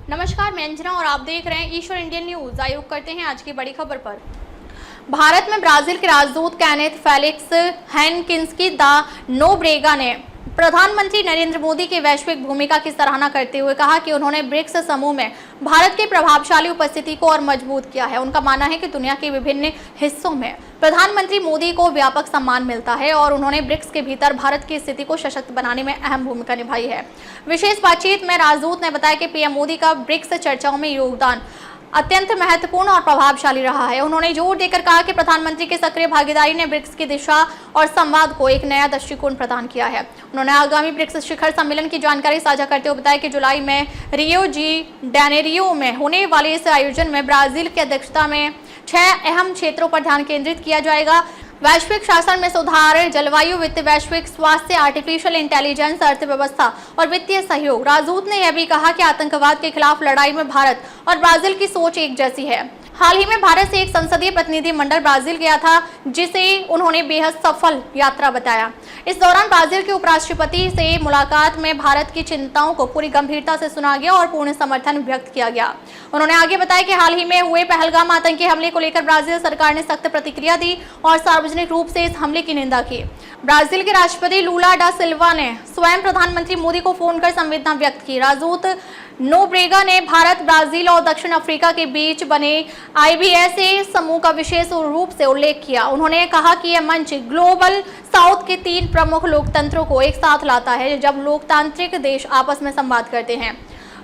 नमस्कार, मैं अंजना और आप देख रहे हैं ईश्वर इंडियन न्यूज। आयोग करते हैं आज की बड़ी खबर पर। भारत में ब्राजील के राजदूत केनेथ फेलिक्स हेनकिंस्की दा नोब्रेगा ने प्रधानमंत्री नरेंद्र मोदी की वैश्विक भूमिका की सराहना करते हुए कहा कि उन्होंने ब्रिक्स समूह में भारत की प्रभावशाली उपस्थिति को और मजबूत किया है। उनका मानना है कि दुनिया के विभिन्न हिस्सों में प्रधानमंत्री मोदी को व्यापक सम्मान मिलता है और उन्होंने ब्रिक्स के भीतर भारत की स्थिति को सशक्त बनाने में अहम भूमिका निभाई है। विशेष बातचीत में राजदूत ने बताया कि पीएम मोदी का ब्रिक्स चर्चाओं में योगदान अत्यंत महत्वपूर्ण और प्रभावशाली रहा है। उन्होंने जोर देकर कहा कि प्रधानमंत्री की सक्रिय भागीदारी ने ब्रिक्स की दिशा और संवाद को एक नया दृष्टिकोण प्रदान किया है। उन्होंने आगामी ब्रिक्स शिखर सम्मेलन की जानकारी साझा करते हुए बताया कि जुलाई में रियो डी जेनेरियो में होने वाले इस आयोजन में ब्राजील की अध्यक्षता में 6 अहम क्षेत्रों पर ध्यान केंद्रित किया जाएगा। वैश्विक शासन में सुधार, जलवायु, वित्त, वैश्विक स्वास्थ्य, आर्टिफिशियल इंटेलिजेंस, अर्थव्यवस्था और वित्तीय सहयोग। राजदूत ने यह भी कहा कि आतंकवाद के खिलाफ लड़ाई में भारत और ब्राजील की सोच एक जैसी है। हाल ही में भारत से एक संसदीय प्रतिनिधि मंडल ब्राजील गया था, जिसे उन्होंने बेहद सफल यात्रा बताया। इस दौरान ब्राजील के उपराष्ट्रपति से मुलाकात में भारत की चिंताओं को पूरी गंभीरता से सुना गया और पूर्ण समर्थन व्यक्त किया गया। उन्होंने आगे बताया कि हाल ही में हुए पहलगाम आतंकी हमले को लेकर ब्राजील सरकार ने सख्त प्रतिक्रिया दी और सार्वजनिक रूप से इस हमले की निंदा की। ब्राजील के राष्ट्रपति लूला डा सिल्वा ने स्वयं प्रधानमंत्री मोदी को फोन कर संवेदना व्यक्त की। राजदूत नोब्रेगा ने भारत, ब्राजील और दक्षिण अफ्रीका के बीच बने IBSA समूह का विशेष रूप से उल्लेख किया। उन्होंने कहा कि यह मंच ग्लोबल साउथ के 3 प्रमुख लोकतंत्रों को एक साथ लाता है। जब लोकतांत्रिक देश आपस में संवाद करते हैं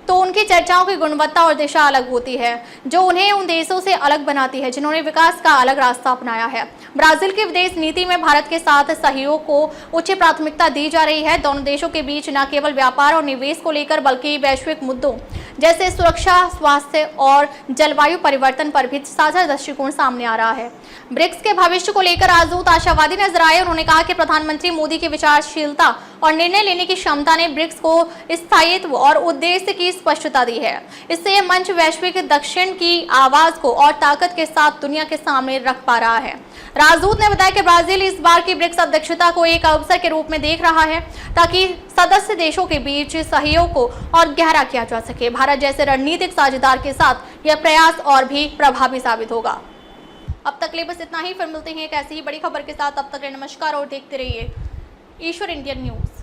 तो उनकी चर्चाओं की गुणवत्ता और दिशा अलग होती है, जो उन्हें उन देशों से अलग बनाती है जिन्होंने विकास का अलग रास्ता अपनाया है। ब्राजील की विदेश नीति में भारत के साथ सहयोग को उच्च प्राथमिकता दी जा रही है। दोनों देशों के बीच न केवल व्यापार और निवेश को लेकर बल्कि वैश्विक मुद्दों जैसे सुरक्षा, स्वास्थ्य और जलवायु परिवर्तन पर भी साझा दृष्टिकोण सामने आ रहा है। ब्रिक्स के भविष्य को लेकर राजदूत आशावादी नजर आए। उन्होंने कहा कि प्रधानमंत्री मोदी की विचारशीलता और निर्णय लेने की क्षमता ने ब्रिक्स को स्थायित्व और उद्देश्य की स्पष्टता दी है। इससे यह मंच वैश्विक दक्षिण की आवाज को और ताकत के साथ दुनिया के सामने रख पा रहा है। राजदूत ने बताया कि ब्राजील इस बार की ब्रिक्स अध्यक्षता को एक अवसर के रूप में देख रहा है ताकि सदस्य देशों के बीच सहयोग को और गहरा किया जा सके। भारत जैसे रणनीतिक साझेदार के साथ यह प्रयास और भी प्रभावी साबित होगा। अब तक ले बस इतना ही, फिर मिलते हैं एक ऐसी ही बड़ी खबर के साथ। अब तक नमस्कार और देखते रहिए ईश्वर इंडियन न्यूज।